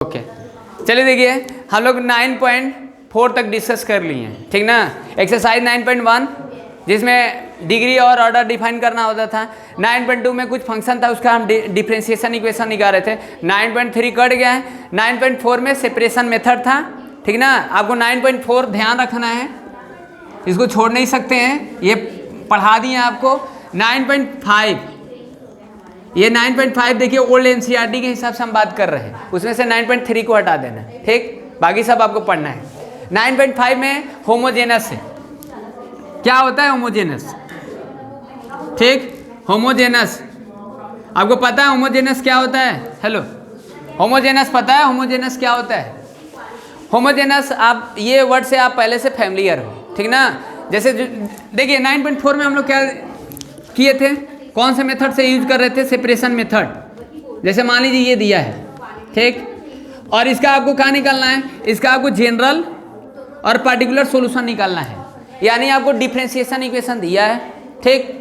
Okay चलिए देखिए हम लोग 9.4 तक डिस्कस कर लिए हैं, ठीक ना। एक्सरसाइज 9.1 जिसमें डिग्री और ऑर्डर डिफाइन करना होता था। 9.2 में कुछ फंक्शन था, उसका हम डिफरेंशिएशन इक्वेशन निकाल रहे थे। 9.3 कट गया है। 9.4 में सेपरेशन मेथड था, ठीक ना। आपको 9.4 ध्यान रखना है, इसको छोड़ नहीं सकते हैं, ये पढ़ा दिए आपको। 9.5 ये 9.5 देखिए ओल्ड एनसीईआरटी के हिसाब से हम बात कर रहे हैं, उसमें से 9.3 को हटा देना, ठीक। बाकी सब आपको पढ़ना है। 9.5 में होमोजेनस है। क्या होता है होमोजेनस, ठीक। होमोजेनस आपको पता है होमोजेनस क्या होता है? हेलो, होमोजेनस पता है होमोजेनस क्या होता है? होमोजेनस आप ये वर्ड से आप पहले से फैमिलियर हो, ठीक ना। जैसे देखिए 9.4 में हम लोग क्या किए थे, कौन से मेथड से यूज कर रहे थे? Separation method. जैसे मान लीजिए ये दिया है, ठीक, और इसका आपको क्या निकालना है? इसका आपको जनरल और पर्टिकुलर सॉल्यूशन निकालना है, यानी आपको डिफरेंशिएशन इक्वेशन दिया है, ठीक।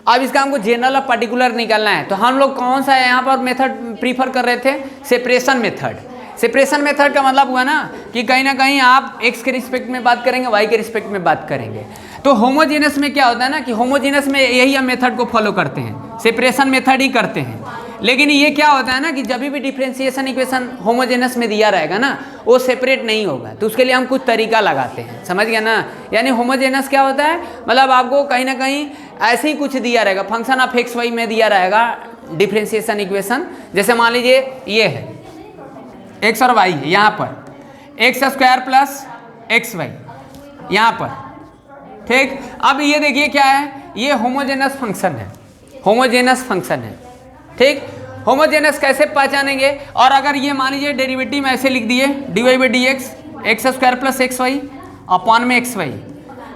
अब इसका हमको जनरल और पर्टिकुलर निकालना है, तो हम लोग कौन सा यहाँ पर मेथड प्रीफर कर रहे थे? Separation method. सेपरेशन मेथड का मतलब हुआ ना कि कहीं ना कहीं आप x के रिस्पेक्ट में बात करेंगे, y के रिस्पेक्ट में बात करेंगे। तो होमोजेनस में क्या होता है ना कि होमोजेनस में यही हम मेथड को फॉलो करते हैं, सेपरेशन मेथड ही करते हैं। लेकिन ये क्या होता है ना कि जब भी डिफरेंशिएशन इक्वेशन होमोजेनस में दिया रहेगा ना, वो सेपरेट नहीं होगा, तो उसके लिए हम कुछ तरीका लगाते हैं, समझ गया ना। यानी होमोजेनस क्या होता है, मतलब आपको कहीं ना कहीं ऐसे ही कुछ दिया रहेगा, फंक्शन ऑफ एक्स वाई में दिया रहेगा डिफरेंशिएशन इक्वेशन। जैसे मान लीजिए ये है एक्स और वाई है, यहाँ पर X square plus x Y यहाँ पर, ठीक। अब ये देखिए क्या है, ये होमोजेनस फंक्शन है, होमोजेनस फंक्शन है, ठीक। होमोजेनस कैसे पहचानेंगे? और अगर ये मान लीजिए डेरिवेटिव में ऐसे लिख दिए d Y by D x, x square plus x Y upon में x y,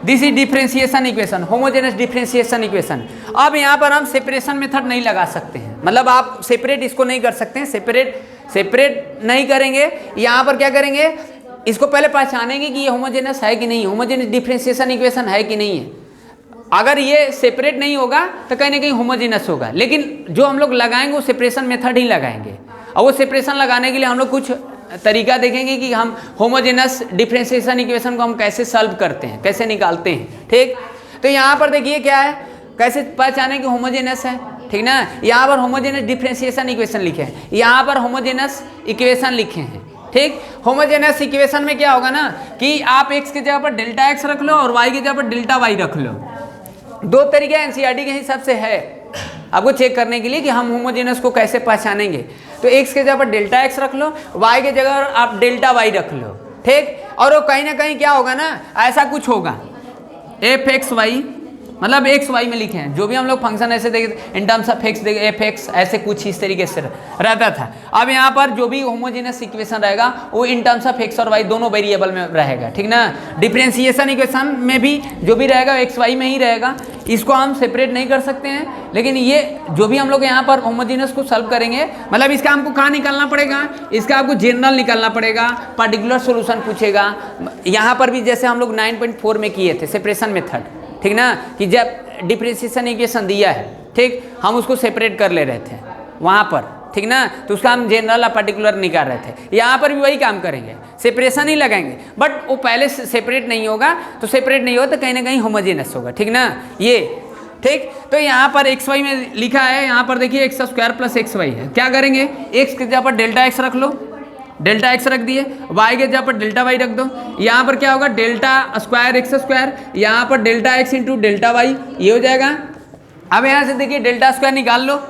this is differentiation equation, homogeneous differentiation equation. अब यहाँ पर हम सेपरेशन मेथड नहीं लगा सकते हैं, मतलब आप सेपरेट इसको नहीं कर सकते हैं, सेपरेट नहीं करेंगे। यहाँ पर क्या करेंगे, इसको पहले पहचानेंगे कि ये होमोजेनस है कि नहीं, होमोजेनस डिफरेंशिएशन इक्वेशन है कि नहीं है। अगर ये सेपरेट नहीं होगा तो कहीं ना कहीं होमोजेनस होगा, लेकिन जो हम लोग लगाएंगे वो सेपरेशन मेथड ही लगाएंगे। और वो सेपरेशन लगाने के लिए हम लोग कुछ तरीका देखेंगे कि हम होमोजेनस डिफरेंशिएशन इक्वेशन को हम कैसे सॉल्व करते हैं, कैसे निकालते हैं, ठीक। तो यहाँ पर देखिए क्या है, कैसे पहचाने कि होमोजेनस है, ठीक ना। यहाँ पर होमोजेनस डिफरेंशिएशन इक्वेशन लिखे हैं, यहाँ पर होमोजेनस इक्वेशन लिखे हैं, ठीक। होमोजेनस इक्वेशन में क्या होगा ना कि आप x की जगह पर डेल्टा x रख लो और y की जगह पर डेल्टा y रख लो। दो तरीके एनसीईआरटी के हिसाब से है आपको चेक करने के लिए कि हम होमोजेनस को कैसे पहचानेंगे। तो x के जगह पर डेल्टा x रख लो, y के जगह आप डेल्टा y रख लो, ठीक। और वो कहीं ना कहीं क्या होगा ना, ऐसा कुछ होगा एफ एक्स वाई, मतलब एक्स वाई में लिखे हैं, जो भी हम लोग फंक्शन ऐसे देखे इन टर्म्स ऑफ एक्स देखे एफ एक्स, ऐसे कुछ इस तरीके से रहता था। अब यहाँ पर जो भी होमोजेनस इक्वेशन रहेगा वो इन टर्म्स ऑफ एक्स और वाई दोनों वेरिएबल में रहेगा, ठीक ना। डिफरेंशिएशन इक्वेशन में भी जो भी रहेगा एक्स वाई में ही रहेगा, इसको हम सेपरेट नहीं कर सकते हैं। लेकिन ये जो भी हम लोग यहाँ पर होमोजेनस को सॉल्व करेंगे, मतलब इसका हमको कहाँ निकालना पड़ेगा, इसका आपको जनरल निकालना पड़ेगा, पर्टिकुलर सोल्यूशन पूछेगा। यहाँ पर भी जैसे हम लोग 9.4 में किए थे सेपरेशन मेथड, ठीक ना, कि जब डिफरेंशिएशन इक्वेशन दिया है, ठीक, हम उसको सेपरेट कर ले रहे थे वहाँ पर, ठीक ना, तो उसका हम जनरल और पर्टिकुलर निकाल रहे थे। यहाँ पर भी वही काम करेंगे, सेपरेशन ही लगाएंगे, बट वो पहले से सेपरेट नहीं होगा, तो सेपरेट नहीं होगा तो कहीं ना कहीं होमोजेनस होगा, ठीक ना, ये, ठीक। तो यहाँ पर एक्स वाई में लिखा है, यहाँ पर देखिए x square plus x Y है। क्या करेंगे, एक्स की जगह पर डेल्टा एक्स रख लो, डेल्टा एक्स रख दिए, वाई के जगह पर डेल्टा वाई रख दो। यहाँ पर क्या होगा, डेल्टा स्क्वायर एक्स स्क्वायर, यहाँ पर delta x into delta Y, ये हो जाएगा। अब यहाँ से देखिए डेल्टा स्क्वायर निकाल लो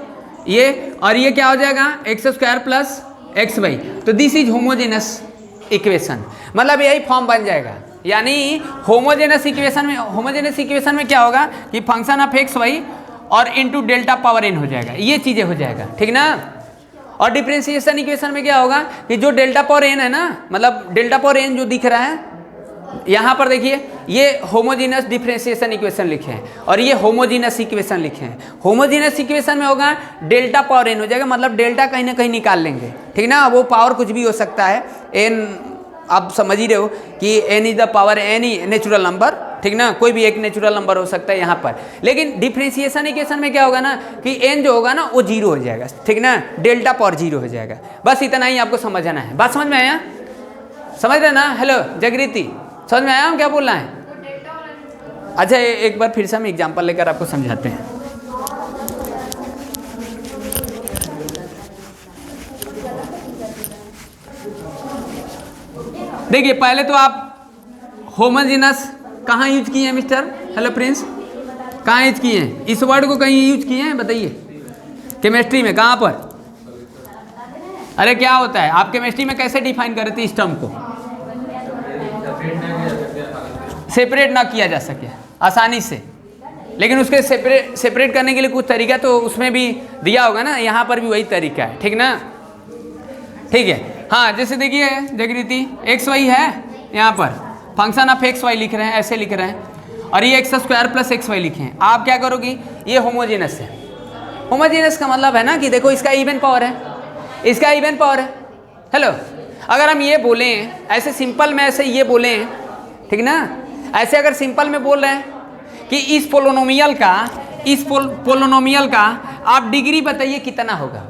ये, और ये क्या हो जाएगा X square plus x Y. तो दिस इज होमोजेनस इक्वेशन, मतलब यही फॉर्म बन जाएगा। यानी होमोजेनस इक्वेशन में क्या होगा कि फंक्शन ऑफ एक्स वाई और इंटू डेल्टा पावर एन हो जाएगा, ये चीज़ें हो जाएगा, ठीक ना। और डिफरेंशिएशन इक्वेशन में क्या होगा कि जो डेल्टा पावर एन है ना, मतलब डेल्टा पावर एन जो दिख रहा है यहाँ पर देखिए, ये होमोजेनस डिफरेंशिएशन इक्वेशन लिखे हैं और ये होमोजेनस इक्वेशन लिखे हैं। होमोजेनस इक्वेशन में होगा डेल्टा पावर एन हो जाएगा, मतलब डेल्टा कहीं ना कहीं निकाल लेंगे, ठीक ना। वो पावर कुछ भी हो सकता है, एन आप समझ ही रहे हो कि N is the power any natural number, ठीक ना, कोई भी एक नेचुरल नंबर हो सकता है यहाँ पर। लेकिन डिफरेंशिएशन इक्वेशन में क्या होगा ना कि n जो होगा ना वो जीरो हो जाएगा, ठीक ना, डेल्टा पावर जीरो हो जाएगा। बस इतना ही आपको समझना है। बात समझ में आया? समझ रहे ना? हेलो जागृति, समझ में आया हम क्या बोलना है? अच्छा एक बार फिर से हम एग्जाम्पल लेकर आपको समझाते हैं। देखिए पहले तो आप होमोजेनस कहाँ यूज किए हैं मिस्टर? हेलो प्रिंस, कहाँ यूज किए हैं? इस वर्ड को कहीं यूज किए हैं? बताइए। केमिस्ट्री में कहाँ पर? अरे क्या होता है, आप केमिस्ट्री में कैसे डिफाइन कर रहे थे इस टर्म को? सेपरेट ना किया जा सके आसानी से, लेकिन उसके सेपरेट करने के लिए कुछ तरीका तो उसमें भी दिया होगा ना, यहाँ पर भी वही तरीका है, ठीक ना? ठीक है। हाँ जैसे देखिए जागृति, एक्स वाई है यहाँ पर, फंक्शन ऑफ एक्स वाई लिख रहे हैं, ऐसे लिख रहे हैं, और ये X square plus x Y लिखे हैं। आप क्या करोगी, ये होमोजेनस है। होमोजेनस का मतलब है ना कि देखो इसका इवन पावर है, इसका इवन पावर है। हेलो, अगर हम ये बोलें ऐसे सिंपल में, ऐसे ये बोलें, ठीक ना, ऐसे अगर सिंपल में बोल रहे हैं कि इस पोलोनोमियल का आप डिग्री बताइए कितना होगा।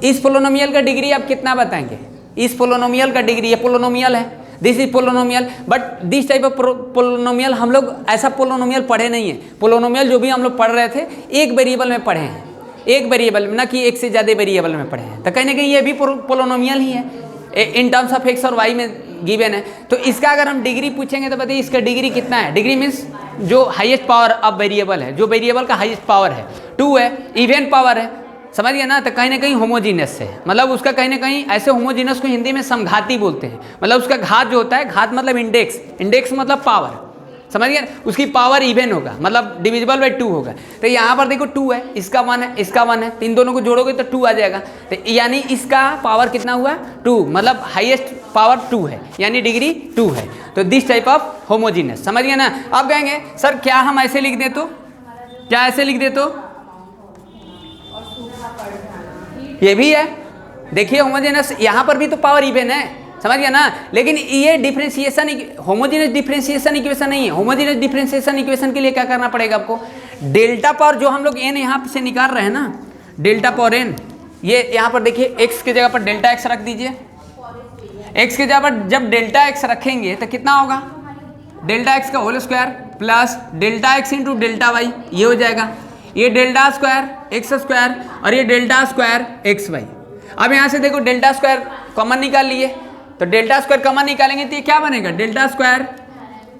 इस पोलोनोमियल का डिग्री आप कितना बताएंगे? इस पोलोनोमियल का डिग्री, ये पोलोनोमियल है, this is polynomial, but this type of polynomial हम लोग ऐसा पोलोनोमियल पढ़े नहीं है। पोलोनोमियल जो भी हम लोग पढ़ रहे थे एक वेरिएबल में पढ़े हैं, एक वेरिएबल में, ना कि एक से ज़्यादा वेरिएबल में पढ़े हैं। तो कहीं ना कहीं ये भी पोलोनोमियल ही है, इन टर्म्स ऑफ एक्स और वाई में गिवन है। तो इसका अगर हम डिग्री पूछेंगे तो बताइए इसका डिग्री कितना है? डिग्री मीन्स जो हाईएस्ट पावर ऑफ वेरिएबल है, जो वेरिएबल का हाईएस्ट पावर है 2 है, इवन पावर है, समझ गया ना? तो कहीं ना कहीं होमोजीनियस है, मतलब उसका कहीं ना कहीं ऐसे होमोजीनियस को हिंदी में समघाती बोलते हैं। मतलब उसका घात जो होता है, घात मतलब इंडेक्स, इंडेक्स मतलब पावर, समझ गया? उसकी पावर इवन होगा, मतलब डिविजिबल बाई 2 होगा। तो यहाँ पर देखो 2 है, इसका 1 है, इसका 1 है, तो इन दोनों को जोड़ोगे तो 2 आ जाएगा। तो यानी इसका पावर कितना हुआ? 2, मतलब हाईएस्ट पावर 2 है, यानी डिग्री 2 है। तो दिस टाइप ऑफ होमोजीनियस, समझ गया ना? अब कहेंगे सर क्या हम ऐसे लिख दे तो, क्या ऐसे लिख दे तो? ये भी है, देखिए होमोजेनस, यहाँ पर भी तो पावर इवन है, समझ गया ना? लेकिन ये डिफरेंशिएशन, होमोजेनस डिफरेंशिएशन इक्वेशन नहीं है। होमोजेनस डिफरेंशिएशन इक्वेशन के लिए क्या करना पड़ेगा आपको? डेल्टा पावर जो हम लोग एन यहाँ से निकाल रहे हैं ना, डेल्टा पावर एन, ये यहाँ पर देखिए एक्स की जगह पर डेल्टा एक्स रख दीजिए। एक्स की जगह पर जब डेल्टा एक्स रखेंगे तो कितना होगा? डेल्टा एक्स का whole square plus delta x into delta Y, ये हो जाएगा। ये डेल्टा स्क्वायर एक्स स्क्वायर और ये डेल्टा स्क्वायर एक्स वाई। अब यहाँ से देखो डेल्टा स्क्वायर कॉमन निकाल लिए, तो डेल्टा स्क्वायर कॉमन निकालेंगे तो ये क्या बनेगा? डेल्टा स्क्वायर,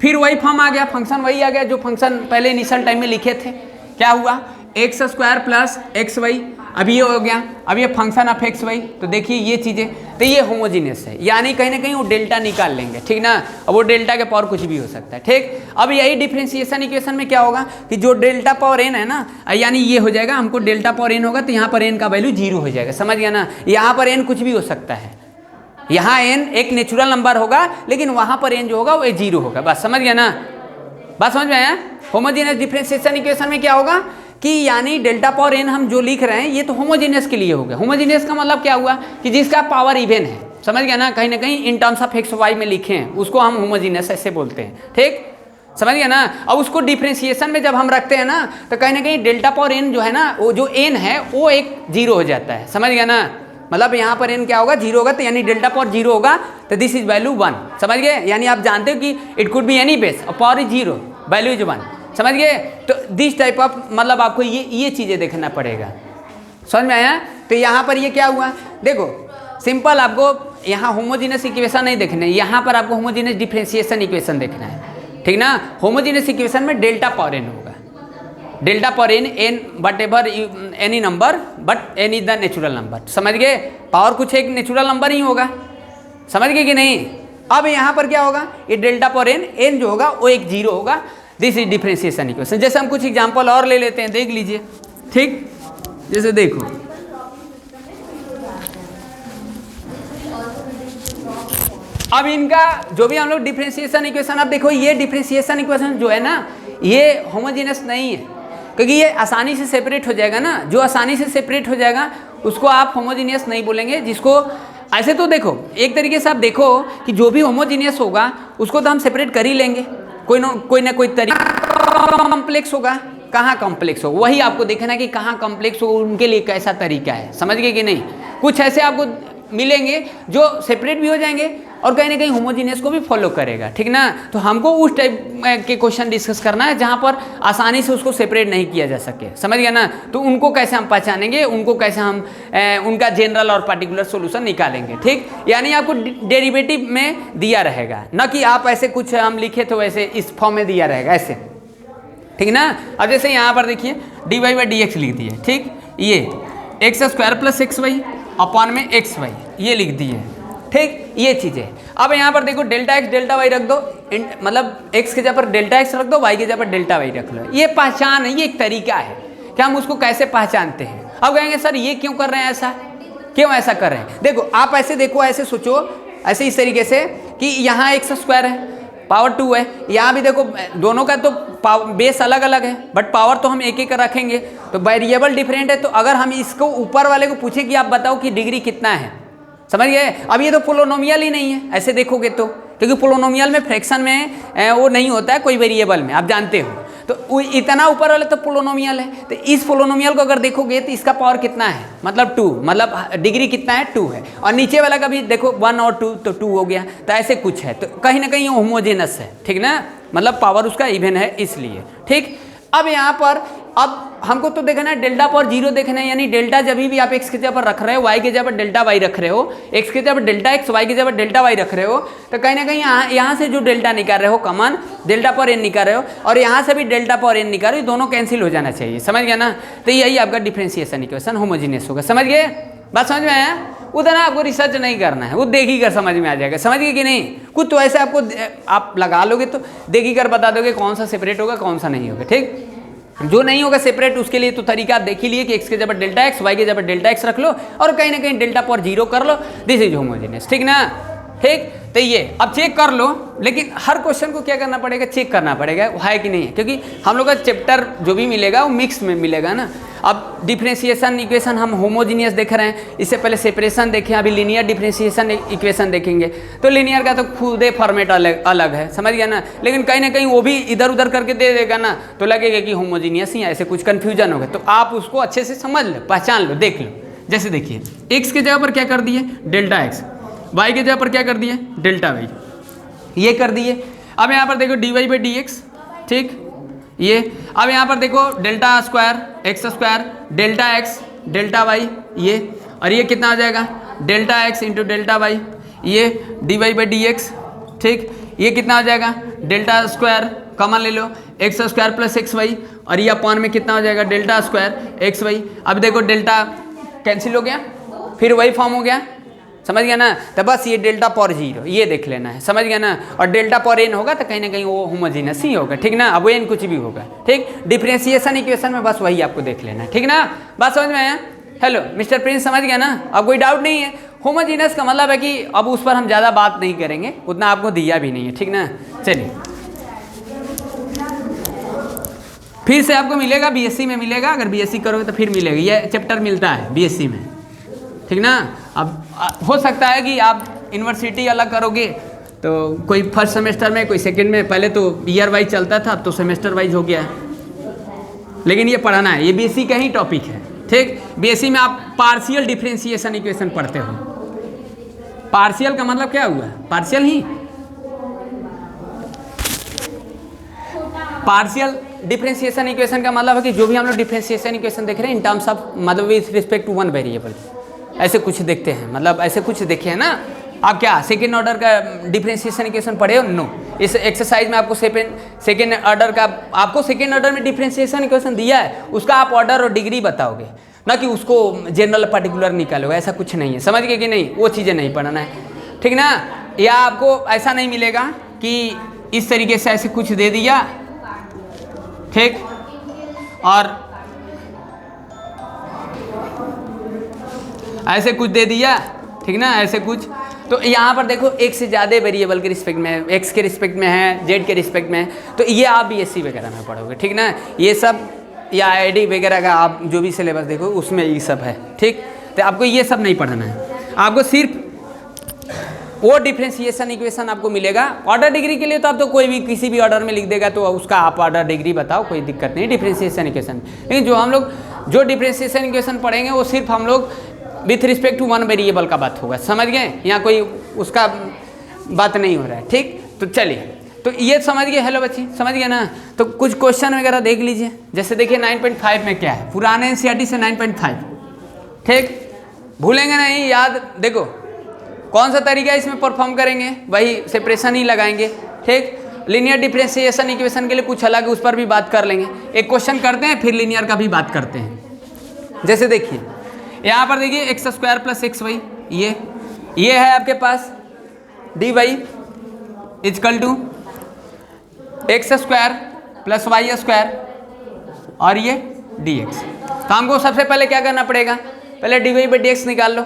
फिर वही फॉर्म आ गया, फंक्शन वही आ गया जो फंक्शन पहले इनिशियल टाइम में लिखे थे। क्या हुआ? X square plus x Y, अब ये हो गया, अब ये फंक्शन ऑफ एक्स वाई। तो देखिए ये चीज़ें, तो ये होमोजीनियस है, यानी कहीं ना कहीं वो डेल्टा निकाल लेंगे, ठीक ना? अब वो डेल्टा के पावर कुछ भी हो सकता है, ठीक। अब यही डिफरेंशिएशन इक्वेशन में क्या होगा कि जो डेल्टा पावर एन है ना, यानी ये हो जाएगा, हमको डेल्टा पावर एन होगा तो यहाँ पर एन का वैल्यू 0 हो जाएगा, समझ गया ना? यहाँ पर एन कुछ भी हो सकता है, यहाँ एन एक नेचुरल नंबर होगा, लेकिन वहाँ पर एन जो होगा वो 0 होगा, बस समझ गया ना? बात समझ में आया? होमोजीनियस डिफरेंशिएशन इक्वेशन में क्या होगा कि यानी डेल्टा पावर एन हम जो लिख रहे हैं ये तो होमोजीनियस के लिए हो गया। होमोजीनियस का मतलब क्या हुआ कि जिसका पावर इवन है, समझ गया ना? कहीं ना कहीं in terms of X Y में लिखे हैं, उसको हम होमोजीनियस ऐसे बोलते हैं, ठीक, समझ गया ना? अब उसको डिफरेंशिएशन में जब हम रखते हैं ना, तो कहीं ना कहीं डेल्टा पावर एन जो है ना, वो जो एन है वो एक 0 हो जाता है, समझ गया ना? मतलब यहाँ पर एन क्या होगा? 0 होगा, तो यानी डेल्टा पावर 0 होगा, तो दिस इज वैल्यू 1, समझ गए? यानी आप जानते हो कि it could be any base और पावर इज 0, वैल्यू इज 1, समझ गए? तो दिस टाइप ऑफ, मतलब आपको ये चीज़ें देखना पड़ेगा, समझ में आया? तो यहाँ पर ये क्या हुआ? देखो सिंपल, आपको यहाँ होमोजीनियस इक्वेशन नहीं देखना है, यहाँ पर आपको होमोजीनियस डिफरेंशिएशन इक्वेशन देखना है, ठीक ना? होमोजीनियस इक्वेशन में डेल्टा पावर एन होगा, delta power N but ever any number, but N is the natural number, समझ गए? पावर कुछ एक नेचुरल नंबर ही होगा, समझ गए कि नहीं? अब यहाँ पर क्या होगा? ये डेल्टा पावर एन जो होगा वो एक 0 होगा। This is differentiation equation. जैसे हम कुछ एग्जांपल और ले लेते हैं, देख लीजिए, ठीक। जैसे देखो, अब इनका जो भी हम लोग डिफरेंशिएशन इक्वेशन, अब देखो ये डिफरेंशिएशन इक्वेशन जो है ना, ये होमोजीनियस नहीं है, क्योंकि ये आसानी से सेपरेट हो जाएगा ना। जो आसानी से सेपरेट हो जाएगा उसको आप होमोजीनियस नहीं बोलेंगे। जिसको ऐसे तो देखो, एक तरीके से आप देखो कि जो भी होमोजीनियस होगा उसको तो हम सेपरेट कर ही लेंगे, कोई ना कोई तरीका कॉम्प्लेक्स होगा। कहाँ कॉम्प्लेक्स हो वही आपको देखना है कि कहाँ कॉम्प्लेक्स हो, उनके लिए कैसा तरीका है, समझ गए कि नहीं। कुछ ऐसे आपको मिलेंगे जो सेपरेट भी हो जाएंगे और कहीं ना कहीं होमोजीनियस को भी फॉलो करेगा, ठीक ना। तो हमको उस टाइप के क्वेश्चन डिस्कस करना है जहाँ पर आसानी से उसको सेपरेट नहीं किया जा सके, समझ गया ना। तो उनको कैसे हम पहचानेंगे, उनको कैसे हम उनका जनरल और पर्टिकुलर सोल्यूशन निकालेंगे, ठीक। यानी आपको डेरिवेटिव में दिया रहेगा, ना कि आप ऐसे कुछ हम लिखे तो वैसे इस फॉर्म में दिया रहेगा ऐसे, ठीक ना। अब जैसे यहाँ पर देखिए dy बाई डी एक्स लिख दिए, ठीक। ये X square plus x Y upon में एक्स वाई ये लिख दिए, ठीक। ये चीज़ें अब यहाँ पर देखो डेल्टा एक्स डेल्टा वाई रख दो, मतलब एक्स के जगह पर डेल्टा एक्स रख दो, वाई के जगह पर डेल्टा वाई रख लो। ये पहचान है, ये एक तरीका है कि हम उसको कैसे पहचानते हैं। अब कहेंगे सर ये क्यों कर रहे हैं, ऐसा क्यों ऐसा कर रहे हैं। देखो आप ऐसे देखो, ऐसे सोचो, ऐसे इस तरीके से कि यहाँ एक्स स्क्वायर है, पावर 2 है, यहाँ भी देखो दोनों का तो बेस अलग अलग है बट पावर तो हम एक एक रखेंगे, तो वेरिएबल डिफरेंट है। तो अगर हम इसको ऊपर वाले को पूछें कि आप बताओ कि डिग्री कितना है, समझ गए। अब ये तो पोलोनोमियल ही नहीं है ऐसे देखोगे तो, क्योंकि पोलोनोमियल में फ्रैक्शन में वो नहीं होता है कोई वेरिएबल में, आप जानते हो। तो इतना ऊपर वाला तो पोलोनोमियल है, तो इस पोलोनोमियल को अगर देखोगे तो इसका पावर कितना है, मतलब 2, मतलब डिग्री कितना है 2 है। और नीचे वाला का भी देखो 1 और 2 तो 2 हो गया, तो ऐसे कुछ है। तो कहीं ना कहीं होमोजेनस है, ठीक ना, मतलब पावर उसका इवन है इसलिए, ठीक। अब यहाँ पर अब हमको तो देखना है डेल्टा पावर 0 देखना है, यानी डेल्टा जब भी आप एक्स के जगह पर रख रहे हो, वाई के जगह पर डेल्टा वाई रख रहे हो, एक्स के जगह पर डेल्टा एक्स, वाई के जगह पर डेल्टा वाई रख रहे हो, तो कहीं ना कहीं यहाँ से जो डेल्टा निकाल रहे हो कॉमन डेल्टा पावर एन निकाल रहे हो, और यहाँ से भी डेल्टा पावर एन निकाल रहे हो, दोनों कैंसिल हो जाना चाहिए, समझ गया ना। तो यही आपका डिफरेंशिएशन इक्वेशन होमोजीनियस होगा, समझ गए, बात समझ में आया। उतना आपको रिसर्च नहीं करना है, वो देखी कर समझ में आ जाएगा, समझ गए कि नहीं। कुछ तो ऐसे आपको आप लगा लोगे तो देखी कर बता दोगे कौन सा सेपरेट होगा कौन सा नहीं होगा, ठीक। जो नहीं होगा सेपरेट उसके लिए तो तरीका आप देख ही लिए कि एक्स के जगह डेल्टा एक्स, वाई के जगह डेल्टा एक्स रख लो और कहीं ना कहीं डेल्टा पावर 0 कर लो, दिस इज होमोजेनियस, ठीक ना, ठीक। तो ये अब चेक कर लो, लेकिन हर क्वेश्चन को क्या करना पड़ेगा, चेक करना पड़ेगा वो है कि नहीं है, क्योंकि हम लोग का चैप्टर जो भी मिलेगा वो मिक्स में मिलेगा ना। अब डिफरेंशिएशन इक्वेशन हम होमोजीनियस देख रहे हैं, इससे पहले सेपरेशन देखें, अभी लीनियर डिफरेंशिएशन इक्वेशन देखेंगे। तो लीनियर का तो खुद ही फॉर्मेट अलग है, समझ गया ना। लेकिन कहीं ना कहीं वो भी इधर उधर करके दे देगा ना, तो लगेगा कि होमोजीनियस ही है, ऐसे कुछ कन्फ्यूजन होगा। तो आप उसको अच्छे से समझ लो, पहचान लो, देख लो। जैसे देखिए एक्स के जगह पर क्या कर दिए डेल्टा एक्स, वाई के जगह पर क्या कर दिए डेल्टा वाई, ये कर दिए। अब यहाँ पर देखो dy बाई डी एक्स, ठीक ये। अब यहाँ पर देखो delta square x square delta x delta Y ये, और ये कितना हो जाएगा delta x into delta Y, ये dy बाई डी एक्स, ठीक। ये कितना हो जाएगा डेल्टा स्क्वायर कॉमन ले लो x square plus x y, और ये अपॉन में कितना हो जाएगा डेल्टा स्क्वायर एक्स वाई। अब देखो डेल्टा कैंसिल हो गया, फिर वही फॉर्म हो गया, समझ गया ना। तो बस ये डेल्टा पावर 0 ये देख लेना है, समझ गया ना। और डेल्टा पावर n होगा तो कहीं ना कहीं वो होमोजीनियस ही होगा, ठीक ना। अब n कुछ भी होगा, ठीक। डिफरेंशिएशन इक्वेशन में बस वही आपको देख लेना है, ठीक ना। बात समझ में आया। हेलो मिस्टर प्रिंस, समझ गया ना, अब कोई डाउट नहीं है। होमोजीनियस का मतलब है कि अब उस पर हम ज़्यादा बात नहीं करेंगे, उतना आपको दिया भी नहीं है, ठीक ना। चलिए फिर से आपको मिलेगा बीएससी में मिलेगा, अगर बीएससी करोगे तो फिर मिलेगा, ये चैप्टर मिलता है बीएससी में, ठीक ना। अब हो सकता है कि आप यूनिवर्सिटी अलग करोगे तो कोई फर्स्ट सेमेस्टर में कोई सेकंड में, पहले तो ईयर वाइज चलता था, अब तो सेमेस्टर वाइज हो गया है। लेकिन ये पढ़ना है, ये बीएससी का ही टॉपिक है, ठीक। बीएससी में आप पार्शियल डिफरेंशिएशन इक्वेशन पढ़ते हो। पार्शियल का मतलब क्या हुआ, पार्शियल ही, पार्शियल डिफरेंशिएशन इक्वेशन का मतलब है कि जो भी हम लोग डिफरेंशिएशन इक्वेशन देख रहे हैं इन टर्म्स ऑफ, मतलब with respect to one variable, ऐसे कुछ देखते हैं, मतलब ऐसे कुछ देखे हैं ना आप। क्या सेकेंड ऑर्डर का डिफरेंशिएशन इक्वेशन पढ़े हो? नो। इस एक्सरसाइज में आपको सेकेंड ऑर्डर का, आपको सेकेंड ऑर्डर में डिफरेंशिएशन इक्वेशन दिया है, उसका आप ऑर्डर और डिग्री बताओगे, ना कि उसको जनरल पर्टिकुलर निकालोगे, ऐसा कुछ नहीं है, समझ गए कि नहीं। वो चीज़ें नहीं पढ़ना है, ठीक ना। या आपको ऐसा नहीं मिलेगा कि इस तरीके से ऐसे कुछ दे दिया, ठीक, और ऐसे कुछ दे दिया, ठीक ना, ऐसे कुछ। तो यहाँ पर देखो एक से ज़्यादा वेरिएबल के रिस्पेक्ट में है, एक्स के रिस्पेक्ट में है, जेड के रिस्पेक्ट में है, तो ये आप बीएससी वगैरह में पढ़ोगे, ठीक ना। ये सब या आईडी वगैरह का आप जो भी सिलेबस देखो उसमें ये सब है, ठीक। तो आपको ये सब नहीं पढ़ना है, आपको सिर्फ वो डिफरेंशिएशन इक्वेशन आपको मिलेगा। ऑर्डर डिग्री के लिए तो आप तो कोई भी किसी भी ऑर्डर में लिख देगा तो उसका आप ऑर्डर डिग्री बताओ, कोई दिक्कत नहीं डिफरेंशिएशन इक्वेशन। लेकिन जो हम लोग जो डिफरेंशिएशन इक्वेशन पढ़ेंगे वो सिर्फ हम लोग with respect to one variable का बात होगा, समझ गए? यहाँ कोई उसका बात नहीं हो रहा है, ठीक। तो चलिए, तो ये समझ गए, हेलो बच्ची समझ गए ना? तो कुछ क्वेश्चन वगैरह देख लीजिए, जैसे देखिए 9.5 में क्या है, पुराने एनसीईआरटी से 9.5, ठीक, भूलेंगे नहीं, याद। देखो कौन सा तरीका इसमें परफॉर्म करेंगे, वही सेपरेशन ही लगाएंगे, ठीक। लीनियर डिफरेंशिएशन इक्वेशन के लिए कुछ अलग है, उस पर भी बात कर लेंगे। एक क्वेश्चन करते हैं फिर लीनियर का भी बात करते हैं। जैसे देखिए यहाँ पर देखिए x square plus x Y, ये है आपके पास d y equal to x square plus y square और ये डी एक्स। तो हमको सबसे पहले क्या करना पड़ेगा, पहले D Y by D X निकाल लो।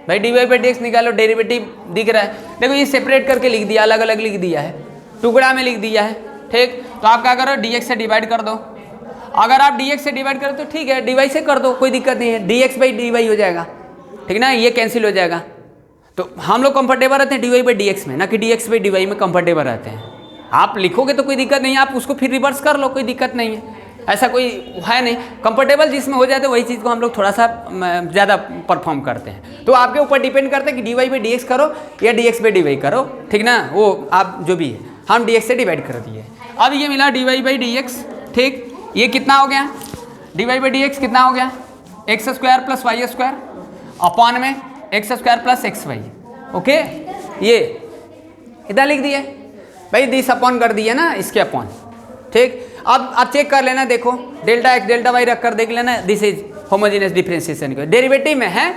भाई D Y by D X निकालो, डेरिवेटिव दिख रहा है, देखो ये सेपरेट करके लिख दिया, अलग अलग लिख दिया है, टुकड़ा में लिख दिया है, ठीक। तो आप क्या करो, डी एक्स से डिवाइड कर दो। अगर आप डी एक्स से डिवाइड करो तो ठीक है, डी वाई से कर दो, कोई दिक्कत नहीं है, d x by d y हो जाएगा, ठीक ना, ये कैंसिल हो जाएगा। तो हम लोग कंफर्टेबल रहते हैं d Y by D x में, ना कि d x by d y में कंफर्टेबल रहते हैं। आप लिखोगे तो कोई दिक्कत नहीं है, आप उसको फिर रिवर्स कर लो, कोई दिक्कत नहीं है, ऐसा कोई है नहीं। कंफर्टेबल जिसमें हो जाए तो वही चीज़ को हम लोग थोड़ा सा ज़्यादा परफॉर्म करते हैं। तो आपके ऊपर डिपेंड करता है कि d Y by D x करो या d x by d y करो, ठीक ना, वो आप जो भी है, हम डी एक्स से डिवाइड कर दिए। अब ये मिला d Y by D x, ठीक, ये कितना हो गया, d Y by D x कितना हो गया, x square plus y square upon में x square plus x y, okay. ये इधर लिख दिए भाई, दिस अपॉन कर दिए ना, इसके अपॉन, ठीक। अब आप चेक कर लेना, देखो डेल्टा एक्स डेल्टा वाई रख कर देख लेना, this is homogeneous differentiation. Derivative में है,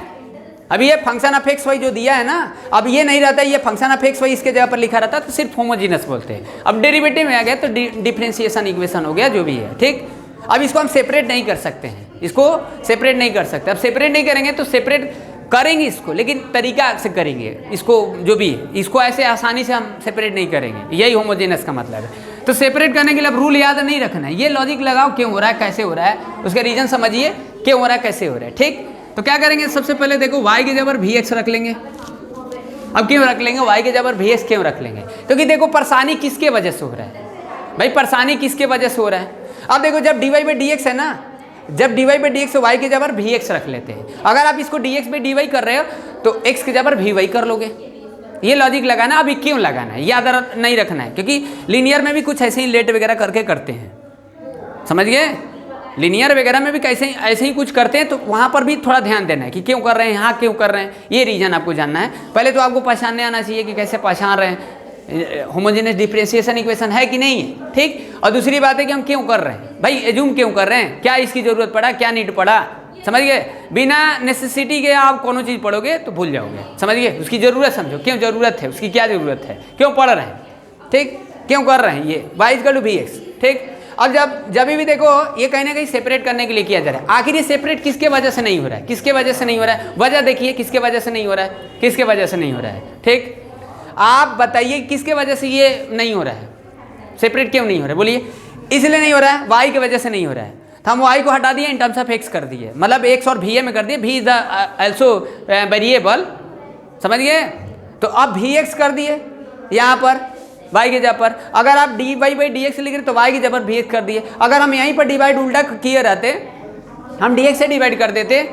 अभी ये फंक्शन ऑफ एक्स वाई जो दिया है ना, अब ये नहीं रहता, ये फंक्शन ऑफ एक्स वाई इसके जगह पर लिखा रहता तो सिर्फ होमोजेनियस बोलते हैं। अब डेरिवेटिव में आ गया तो डिफरेंशिएशन इक्वेशन हो गया, जो भी है, ठीक। अब इसको हम सेपरेट नहीं कर सकते हैं, इसको सेपरेट नहीं कर सकते। अब सेपरेट नहीं करेंगे तो सेपरेट करेंगे इसको, लेकिन तरीका से करेंगे इसको, जो भी है, इसको ऐसे आसानी से हम सेपरेट नहीं करेंगे, यही होमोजेनियस का मतलब है। तो सेपरेट करने के लिए अब रूल याद नहीं रखना है, ये लॉजिक लगाओ, क्यों हो रहा है, कैसे हो रहा है, उसका रीजन समझिए, क्यों हो रहा है, कैसे हो रहा है, ठीक। तो क्या करेंगे, सबसे पहले देखो y के जबर भी एक्स रख लेंगे। अब क्यों रख लेंगे y के जबर भी एक्स, क्यों रख लेंगे, क्योंकि देखो परेशानी किसके वजह से हो रहा है, भाई परेशानी किसके वजह से हो रहा है। अब देखो जब d Y by D x है ना, जब d Y by D x y के जबर भी एक्स रख लेते हैं। अगर आप इसको d x by d y कर रहे हो तो एक्स के जबर भी वाई कर लोगे, ये लॉजिक लगाना। अभी क्यों लगाना है, याद नहीं रखना है, क्योंकि लीनियर में भी कुछ ऐसे ही लेट वगैरह करके करते हैं, समझ गए। लीनियर वगैरह में भी कैसे ऐसे ही कुछ करते हैं, तो वहाँ पर भी थोड़ा ध्यान देना है कि क्यों कर रहे हैं, यहाँ क्यों कर रहे हैं, ये रीजन आपको जानना है। पहले तो आपको पहचानने आना चाहिए कि कैसे पहचान रहे हैं, होमोजेनियस डिफरेंशिएशन इक्वेशन है कि नहीं है, ठीक। और दूसरी बात है कि हम क्यों कर रहे हैं, भाई एज्यूम क्यों कर रहे हैं, क्या इसकी ज़रूरत पड़ा, क्या नीड पड़ा, समझ गए। बिना नेसेसिटी के आप कोनो चीज़ पढ़ोगे तो भूल जाओगे, समझ गए। उसकी ज़रूरत समझो, क्यों ज़रूरत है, उसकी क्या ज़रूरत है, क्यों पढ़ रहे हैं, ठीक, क्यों कर रहे हैं, ये y इक्वल टू भी एक्स, ठीक। अब जब भी देखो ये कहीं ना कहीं सेपरेट करने के लिए किया जा रहा है। आखिर ये सेपरेट किसके वजह से नहीं हो रहा है, किसके वजह से नहीं हो रहा है, वजह देखिए किसके वजह से नहीं हो रहा है, किसके वजह से नहीं हो रहा है, ठीक। आप बताइए किसके वजह से ये नहीं हो रहा है, सेपरेट क्यों नहीं हो रहा है, बोलिए। इसलिए नहीं हो रहा है, वाई की वजह से नहीं हो रहा है, तो हम वाई को हटा दिए, इन टर्म्स ऑफ एक्स कर दिए, मतलब एक्स और भी ए में कर दिए, भी इज द ऑल्सो वेरिएबल, समझ गए। तो अब भी एक्स कर दिए यहाँ पर वाई के जगह पर। अगर आप d Y by D x लिख रहे तो वाई की जगह भी एक्स कर दिए। अगर हम यहीं पर डिवाइड उल्टा किए रहते, हम डी एक्स से डिवाइड कर देते,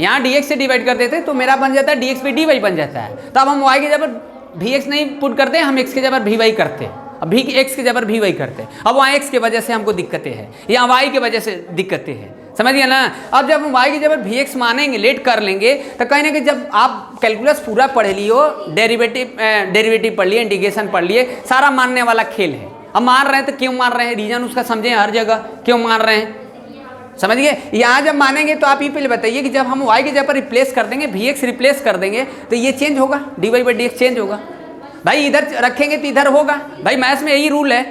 यहाँ डी एक्स से डिवाइड कर देते, तो मेरा बन जाता है d x by d y बन जाता है। तब हम वाई के जगह भी एक्स नहीं पुट करते, हम एक्स के जगह भी वाई करते, अब भी एक्स के जबर भी वाई करते। अब वहाँ एक्स के वजह से हमको दिक्कतें हैं, यहाँ वाई के वजह से दिक्कतें हैं, समझ गया ना। अब जब हम वाई की जबर भी एक्स मानेंगे, लेट कर लेंगे, तो कहीं ना कहीं जब आप कैलकुलस पूरा पढ़ लियो, डेरिवेटिव पढ़ लिए, इंटीग्रेशन पढ़ लिए, सारा मानने वाला खेल है। अब मार रहे हैं तो क्यों मार रहे हैं, रीजन उसका समझें, हर जगह क्यों मार रहे हैं, समझ गए। यहाँ जब मानेंगे तो आप ये पहले बताइए कि जब हम वाई की जगह पर रिप्लेस कर देंगे, भी एक्स रिप्लेस कर देंगे, तो ये चेंज होगा, d Y by D x change होगा। भाई इधर रखेंगे तो इधर होगा, भाई मैथ्स में यही रूल है,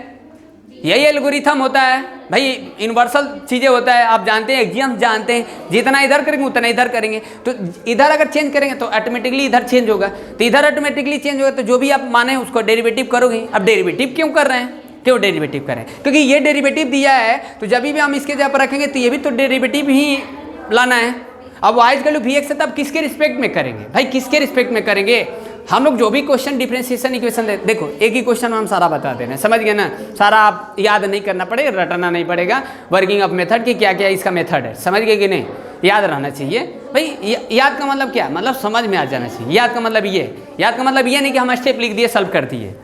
यही एल्गोरिथम होता है भाई, यूनिवर्सल चीज़ें होता है, आप जानते हैं, एग्जाम जानते हैं, जितना इधर करेंगे उतना इधर करेंगे। तो इधर अगर चेंज करेंगे तो ऑटोमेटिकली इधर चेंज होगा, तो इधर ऑटोमेटिकली चेंज होगा, तो जो भी आप माने उसको डेरिवेटिव करोगे। अब डेरिवेटिव क्यों कर रहे हैं, क्यों डेरिवेटिव करें, क्योंकि ये डेरिवेटिव दिया है, तो जब भी हम इसके जगह पर रखेंगे तो ये भी तो डेरिवेटिव ही लाना है। अब वाई इक्वल टू भी एक्स है, तब किसके रिस्पेक्ट में करेंगे भाई, किसके रिस्पेक्ट में करेंगे, हम लोग जो भी क्वेश्चन डिफरेंशिएशन इक्वेशन देखो एक ही क्वेश्चन में हम सारा बता दे रहे हैं, समझ गए ना। सारा आप याद नहीं करना पड़ेगा, रटना नहीं पड़ेगा। वर्किंग ऑफ मेथड कि क्या क्या इसका मेथड है, समझ गए कि नहीं, याद रहना चाहिए भाई। याद का मतलब क्या, मतलब समझ में आ जाना चाहिए। याद का मतलब ये नहीं कि हम स्टेप लिख दिए सॉल्व कर दिए।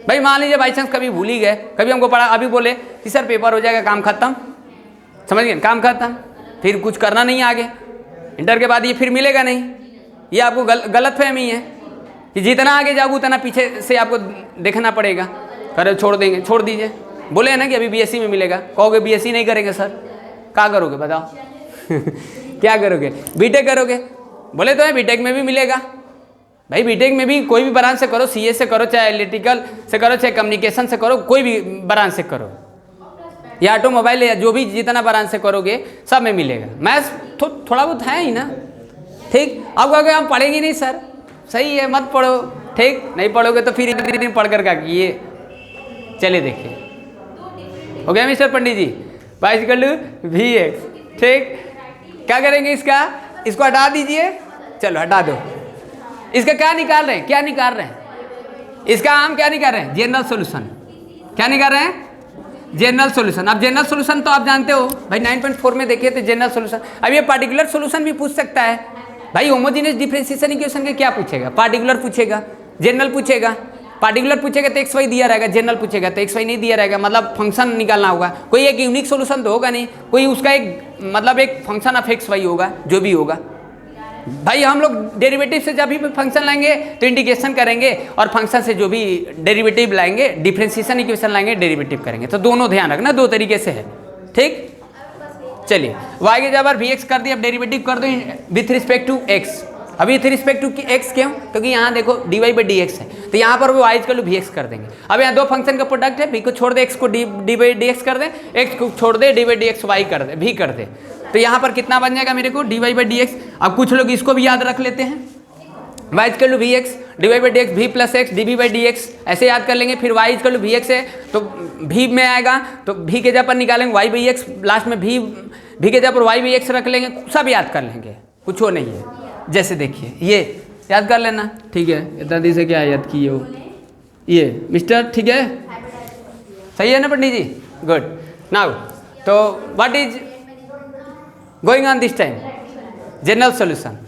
भाई मान लीजिए बाई चांस कभी भूल ही गए, कभी हमको पढ़ा, अभी बोले कि सर पेपर हो जाएगा, काम खत्म, समझ गए, काम खत्म, फिर कुछ करना नहीं आगे, इंटर के बाद ये फिर मिलेगा नहीं। ये आपको गलतफहमी है कि जितना आगे जाओगे उतना पीछे से आपको देखना पड़ेगा। करो छोड़ देंगे, छोड़ दीजिए। बोले ना कि अभी बीएससी में मिलेगा, कहोगे बीएससी नहीं करेंगे सर, क्या करोगे बताओ क्या करोगे, बीटेक करोगे, बोले तो है बीटेक में भी मिलेगा। भाई बीटेक में भी कोई भी ब्रांच से करो, सीए से करो, चाहे इलेक्ट्रिकल से करो, चाहे कम्युनिकेशन से करो, कोई भी ब्रांच से करो, या ऑटोमोबाइल या जो भी जितना ब्रांच से करोगे सब में मिलेगा। मैथ्स थोड़ा बहुत है ही ना, ठीक। अब कहोगे हम पढ़ेंगे नहीं सर, सही है मत पढ़ो, ठीक, नहीं पढ़ोगे तो फिर एक दिन पढ़ कर क्या किए। चलिए देखिए, हो गया मिस्टर पंडित जी, बाईस कर लू वी एक्स, ठीक। क्या करेंगे इसको हटा दीजिए, चलो हटा दो। इसका क्या निकाल रहे हैं, इसका हम क्या निकाल रहे हैं, जनरल सोल्यूशन। क्या निकाल रहे हैं, जनरल सोल्यूशन। अब जनरल सोल्यूशन तो आप जानते हो भाई, 9.4 में देखिए तो जनरल सोल्यूशन। अब ये पार्टिकुलर सोल्यूशन भी पूछ सकता है भाई। होमोजेनियस डिफरेंशिएशन इक्वेशन के क्या पूछेगा, पार्टिकुलर पूछेगा, जनरल पूछेगा। पार्टिकुलर पूछेगा तो XY दिया रहेगा, जनरल पूछेगा तो XY नहीं दिया रहेगा, मतलब फंक्शन निकालना होगा। कोई एक यूनिक सोल्यूशन तो होगा नहीं, कोई उसका एक फंक्शन ऑफ XY होगा, जो भी होगा। भाई हम लोग डेरिवेटिव से जब भी फंक्शन लाएंगे तो इंटीग्रेशन करेंगे, और फंक्शन से जो भी डेरिवेटिव लाएंगे, डिफरेंशिएशन इक्वेशन लाएंगे, डेरिवेटिव करेंगे। तो दोनों ध्यान रखना, दो तरीके से है, ठीक। चलिए y के जगह vx कर दिया, अब डेरिवेटिव कर दो विथ रिस्पेक्ट टू x। अभी विथ रिस्पेक्ट टू x क्यों, क्योंकि यहाँ देखो dy बाई डी एक्स है, तो यहाँ पर वो y का vx कर देंगे। अब यहाँ दो फंक्शन का प्रोडक्ट है, v को छोड़ दे, x को डी बाई डी एक्स कर दे, x को छोड़ दे, d by D x y कर दे, v कर दे। तो यहाँ पर कितना बन जाएगा मेरे को, d Y by D x. अब कुछ लोग इसको भी याद रख लेते हैं, y equal to v x d Y by D x, v plus x d v by D x, ऐसे याद कर लेंगे। फिर y equal to v x है तो v में आएगा, तो v के जगह पर निकालेंगे y बाई एक्स, लास्ट में v के जगह पर y बाई एक्स रख लेंगे, सब याद कर लेंगे, कुछ हो नहीं है। जैसे देखिए ये याद कर लेना, ठीक है। इतना दिन से क्या याद किए हो ये मिस्टर, ठीक है, सही है ना पंडित जी, गुड। नाउ तो what is going on this time, general solution.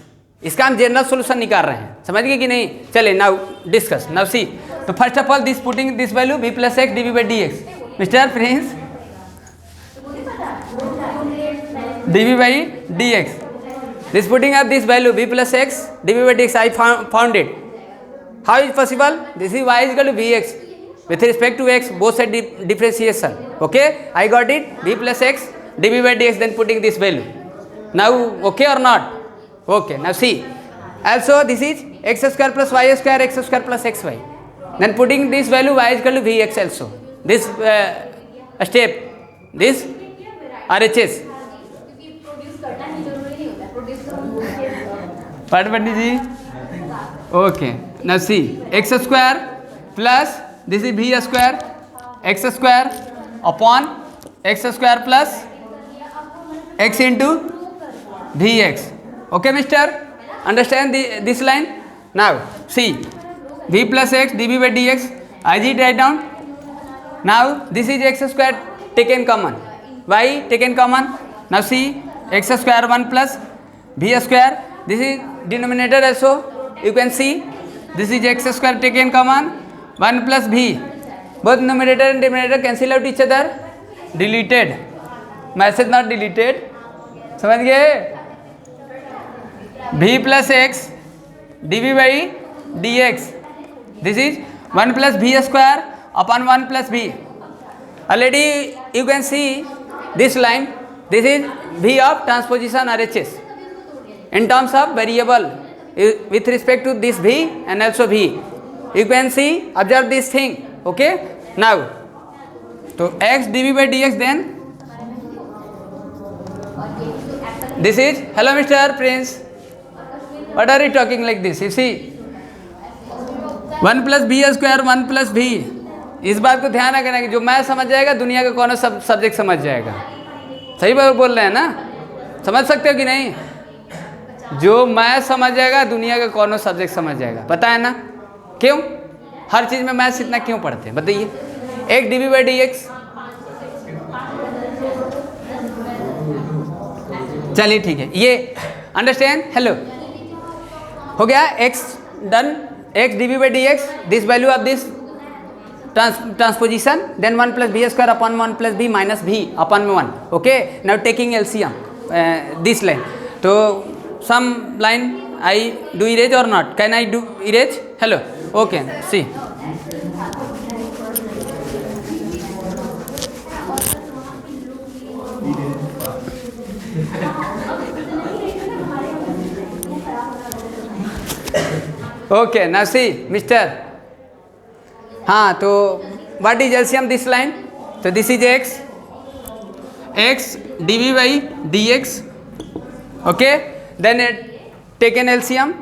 इसका हम जनरल सोल्यूशन निकाल रहे हैं, समझ गए कि नहीं। चलिए नाउ डिस्कस, नाउ सी। तो first of all this putting this value v plus x d v by D x, mister Prince, d v by D x, this putting up this value v plus x d v by D x, I found it. How is possible, this is y equal to v x with respect to x, both side differentiation, okay, I got it, v plus x dv by dx, then putting this value. Now okay or not, okay. Now see, also this is x square plus y square, x square plus xy, then putting this value y is equal to vx also, this step, this RHS, पढ़ पंडित जी, okay. Now see, x square plus this is v square, x square upon x square plus x into vx, okay mister, understand this line. Now see, v plus x dv by dx, I did write down. Now this is x square taken common, y taken common. Now see, x square 1 plus v square, this is denominator also, you can see this is x square taken common, 1 plus v, both numerator and denominator cancel out each other, deleted, message not deleted, समझ गए। v plus x dv by dx, this is 1 plus v square upon 1 plus v. Already you can see this line, this is v of transposition RHS in terms of variable with respect to this v and also v. You can see, observe this thing, okay. Now तो x dv by dx, then this is, hello Mr. Prince, what are you talking like this, you see 1 plus v square 1 plus v, इस बात को ध्यान रखना कि जो मैं समझ जाएगा दुनिया का कौन सा सब्जेक्ट समझ जाएगा। सही बात बोल रहे हैं ना, समझ सकते हो कि नहीं, जो मैं समझ जाएगा दुनिया का कौन सब्जेक्ट समझ जाएगा, पता है ना। क्यों? हर चीज़ में मैथ्स इतना क्यों पढ़ते हैं बताइए? एक d b by D x, चलिए ठीक है, ये अंडरस्टैंड, हेलो हो गया। X done, x d b by D x, this value of this transposition, then 1 plus b square upon 1 plus b minus भी अपॉन में 1. Okay, now taking LCM this line, तो some line I do erase और not? Can I do erase? Hello, okay, see okay, now see mister, हाँ, तो what is LCM this line? तो this is x, x d v by D x, okay, then taken LCM,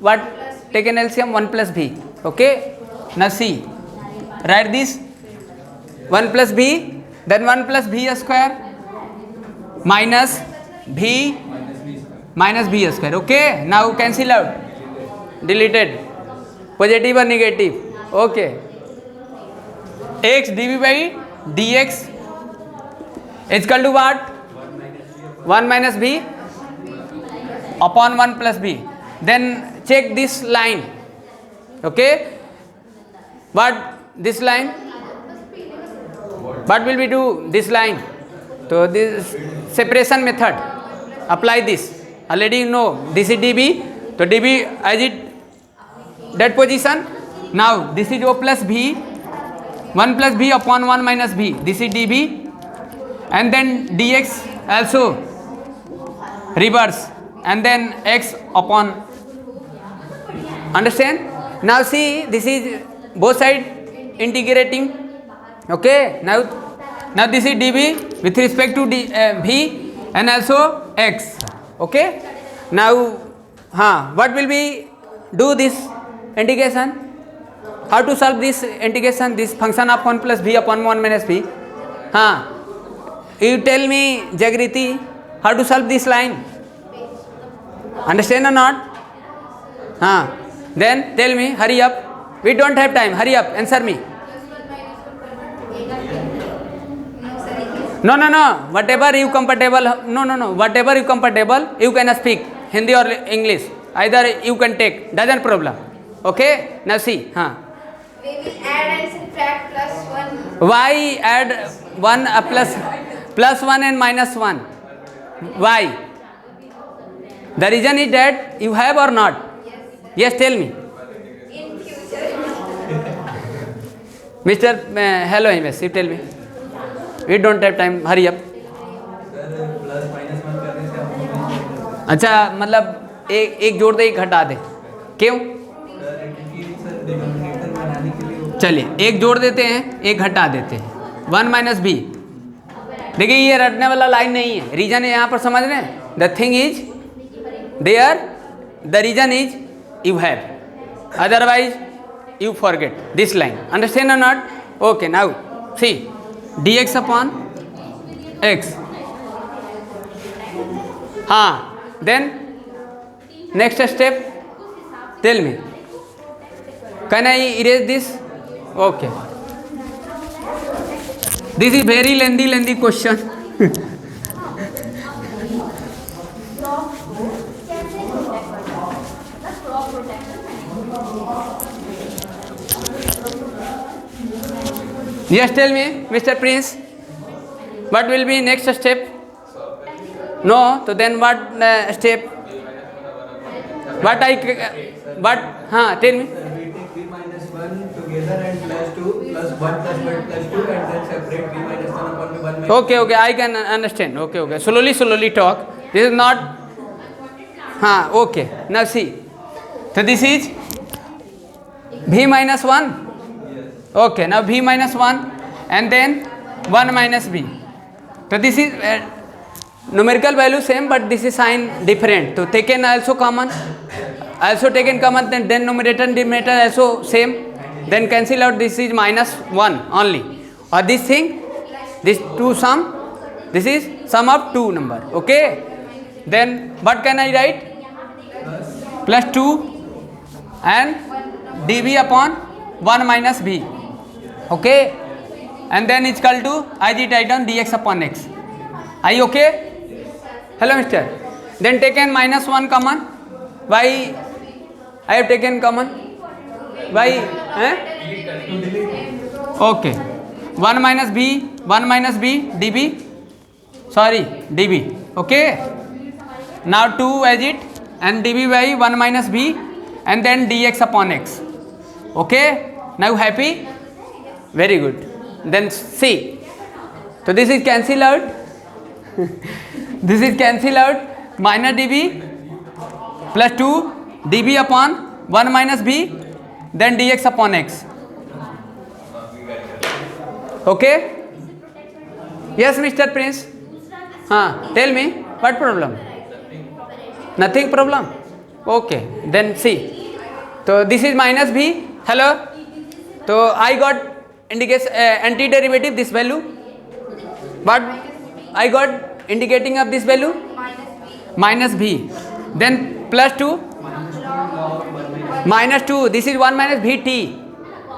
what taken LCM 1 plus b, okay, now see right this 1 plus b, then 1 plus b square minus b square, okay, now cancel out, deleted, positive और negative, okay, x d v by D x is equal to what? 1 minus भी upon 1 plus b, then check this line, okay, what this line, what will we do this line? So this separation method, apply this, already you know this is db, so db as it that position, now this is o plus b, 1 plus b upon 1 minus b, this is db, and then dx also reverse, and then x upon, understand? Now see, this is both side integrating, okay, now this is db with respect to v and also x, okay, now what will we do this integration? How to solve this integration, this function of 1 plus v upon 1 minus v? You tell me Jagriti, how to solve this line? Understand or not? Then tell me, hurry up, we don't have time, hurry up, answer me. No, whatever you comfortable, no, whatever you comfortable, you can speak Hindi or English, either you can take, doesn't problem, okay. Now see, we will add and subtract plus 1. why add 1 plus 1 and minus 1? Why? The reason is that you have or not? Yes, tell me. In future. Mr. Hello MS, you tell me. We don't have time, hurry up. अच्छा, मतलब एक जोड़ दे, एक घटा दे, क्यों? चलिए, एक जोड़ देते हैं, एक घटा देते हैं, 1 माइनस बी. देखिए ये रटने वाला लाइन नहीं है, रीजन है यहाँ पर, समझ रहे हैं? The thing is there, the reason is you have, otherwise you forget this line, understand or not? Okay, now see dx upon x, then next step, tell me, can I erase this? Okay, this is very lengthy question. Yes, tell me, Mr. Prince, what will be next step? No, so then what step? What tell me. We take b minus 1 together and plus 2 plus 1 plus 1 plus 2 and then separate b minus 1 upon b 1 minus 2. Okay, I can understand. Okay, slowly talk. This is not. Okay. Now see. So this is v minus 1. Okay, now v minus 1 and then 1 minus b. So this is numerical value same, but this is sign different. So taken also common, then numerator and denominator also same. Then cancel out, this is minus 1 only. Or this thing, this two sum, this is sum of two number. Okay. Then what can I write? Plus 2 and dv upon 1 minus b. Okay, and then it's equal to I write down dx upon x. Are you okay? Hello mister. Then taken minus 1 common. Why I have taken common? Why? Okay, 1 minus b db, sorry db. Okay, now 2 as it, and dv by 1 minus b, and then dx upon x. Okay, now happy? Very good. Then see, so this is cancel out. This is cancel out. Minus db plus 2 db upon 1 minus b, then dx upon x. Okay? Yes, Mr. Prince. Tell me, what problem? Nothing problem. Okay, then see. So this is minus b. Hello. So I got indicates antiderivative this value, but I got indicating of this value minus b. Then plus 2 minus 2. This is 1 minus v t.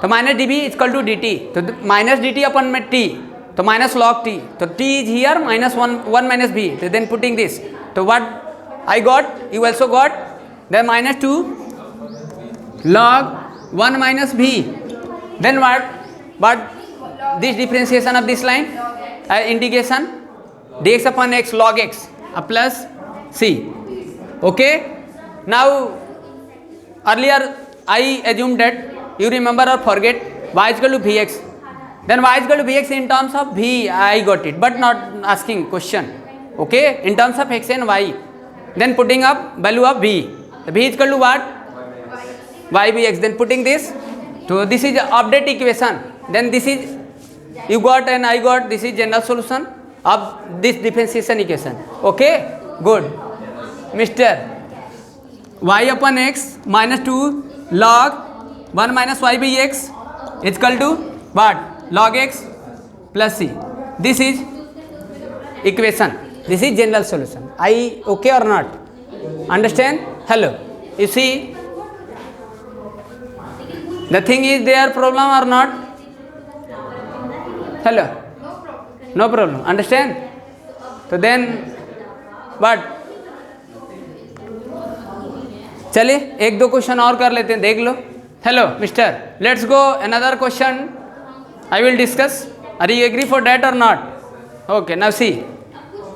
So minus db is equal to dt. So minus dt upon t. So minus log t. So t is here minus 1 minus b. So then putting this. So what I got, you also got. Then minus 2 log 1 minus b. Then what? But this differentiation of this line, integration dx upon x log x plus c. Okay. Now earlier I assumed that you remember or forget y is equal to vx. Then y is equal to vx in terms of v. I got it, but not asking question. Okay, in terms of x and y. Then putting up value of v. The v is equal to what? Y vx. Then putting this. So this is update equation. Then this is you got and I got. This is general solution of this differentiation equation. Okay, good, Mister. Y upon x minus 2 log 1 minus y by x is equal to what? Log x plus c. This is equation. This is general solution. I okay or not? Understand? Hello. You see, the thing is there problem or not? Hello. No problem. Understand? So then what? चलिए एक दो question और कर लेते हैं, देख लो. Hello mister, let's go another question. I will discuss. Are you agree for that or not? Okay, now see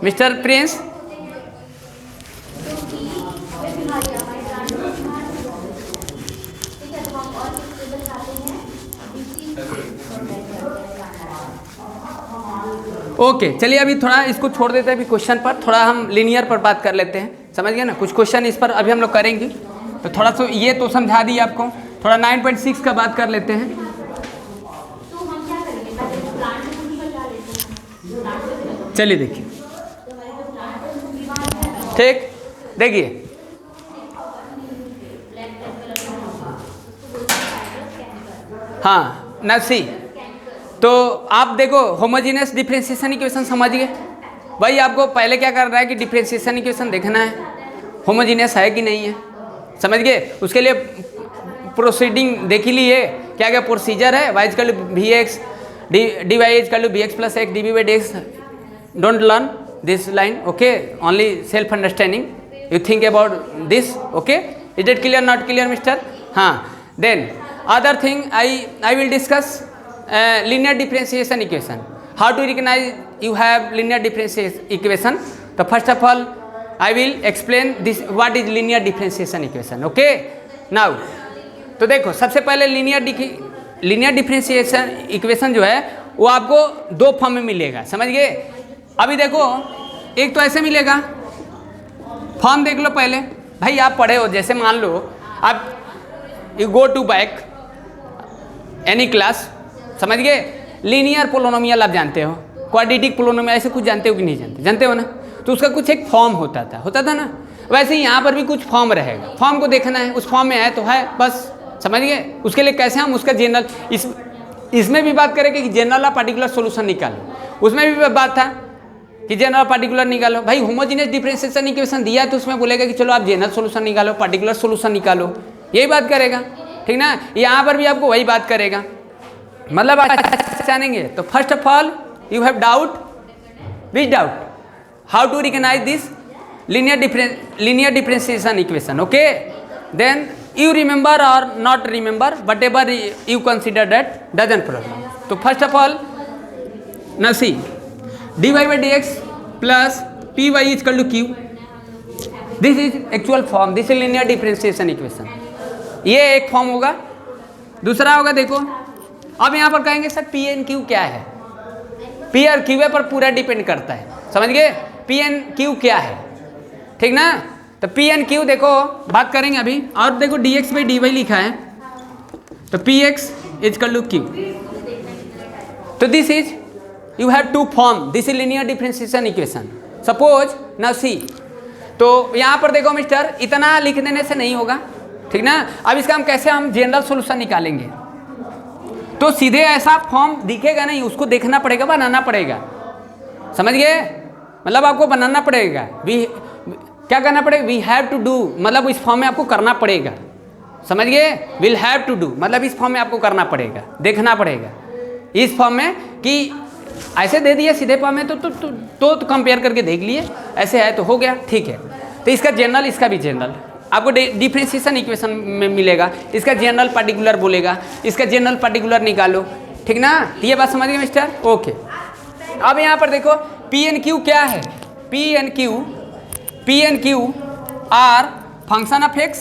mister Prince. Okay, चलिए अभी थोड़ा इसको छोड़ देते हैं. अभी क्वेश्चन पर थोड़ा हम लीनियर पर बात कर लेते हैं. समझ गए ना? कुछ क्वेश्चन इस पर अभी हम लोग करेंगे. तो थोड़ा सा ये तो समझा दी आपको. थोड़ा 9.6 का बात कर लेते हैं. चलिए देखिए, ठीक, देखिए हाँ नसी. तो आप देखो होमोजीनियस डिफरेंशिएशन इक्वेशन समझ गए भाई. आपको पहले क्या करना है कि डिफरेंशिएशन इक्वेशन देखना है होमोजीनियस है कि नहीं है. समझ गए? उसके लिए प्रोसीडिंग देख ही लिए. क्या क्या प्रोसीजर है? Y equal to v x d y equal to v x plus x d v by D x. Don't learn this line. Okay, only self understanding. You think about this. Okay, is it clear? Not clear mister? हाँ. Then other thing I will discuss linear differentiation equation. How to recognize you have linear differentiation equation? So first of all I will explain this what is linear differentiation equation. Okay, now तो देखो सबसे पहले linear differentiation equation जो है वो आपको दो form में मिलेगा. समझ गए? अभी देखो एक तो ऐसे मिलेगा. फॉर्म देख लो पहले भाई. आप पढ़े हो, जैसे मान लो आप you go to back any class. समझ गए? लीनियर पोलोनोमियल आप जानते हो, क्वाड्रेटिक पोलोनोमियल ऐसे कुछ जानते हो कि नहीं जानते? जानते हो ना? तो उसका कुछ एक फॉर्म होता था ना. वैसे ही यहाँ पर भी कुछ फॉर्म रहेगा. फॉर्म को देखना है, उस फॉर्म में है तो है बस. समझ गए? उसके लिए कैसे हम उसका जनरल इसमें भी बात करेंगे कि जनरल और पार्टिकुलर सोल्यूशन निकालो. उसमें भी बात था कि जनरल पार्टिकुलर निकालो. भाई होमोजेनियस डिफरेंशिएशन इक्वेशन दिया है तो उसमें बोलेगा कि चलो आप जनरल सोल्यूशन निकालो, पार्टिकुलर सोल्यूशन निकालो. यही बात करेगा. ठीक ना। यहाँ पर भी आपको वही बात करेगा, मतलब जानेंगे। तो first of all you have doubt, which doubt, how to recognise this linear differentiation equation, okay? Then you remember or not remember, whatever you consider, that doesn't problem. So first of all, now see, dy by dx plus py is equal to q. This is actual form, this is linear differentiation equation. ये एक form होगा। दूसरा होगा, देखो अब यहाँ पर कहेंगे सर पी एन क्यू क्या है। पी और क्यू पर पूरा डिपेंड करता है, समझ गए। पी एन क्यू क्या है, ठीक ना। तो पी एन क्यू देखो बात करेंगे अभी। और देखो d x by d y लिखा है, तो p x is equal to q. तो this is you have to form, this is linear differentiation equation. Suppose now see, तो यहाँ पर देखो मिस्टर, इतना लिख देने से नहीं होगा, ठीक ना। अब इसका हम कैसे हम जनरल सोल्यूशन निकालेंगे, तो सीधे ऐसा फॉर्म दिखेगा नहीं, उसको देखना पड़ेगा, बनाना पड़ेगा, समझ गए। मतलब आपको बनाना पड़ेगा, क्या करना पड़ेगा, वी हैव टू डू, मतलब इस फॉर्म में आपको करना पड़ेगा, समझ गए। विल हैव टू डू मतलब इस फॉर्म में आपको करना पड़ेगा, देखना पड़ेगा इस फॉर्म में, कि ऐसे दे दिया सीधे फॉर्म में तो कंपेयर करके देख लिए, ऐसे है तो हो गया, ठीक है। तो इसका जनरल, इसका भी जनरल आपको डिफरेंशिएशन इक्वेशन में मिलेगा। इसका जनरल पार्टिकुलर बोलेगा, इसका जनरल पार्टिकुलर निकालो, ठीक ना। ये बात समझ गए मिस्टर, ओके। अब यहाँ पर देखो पी एन क्यू क्या है, p n q are function of x,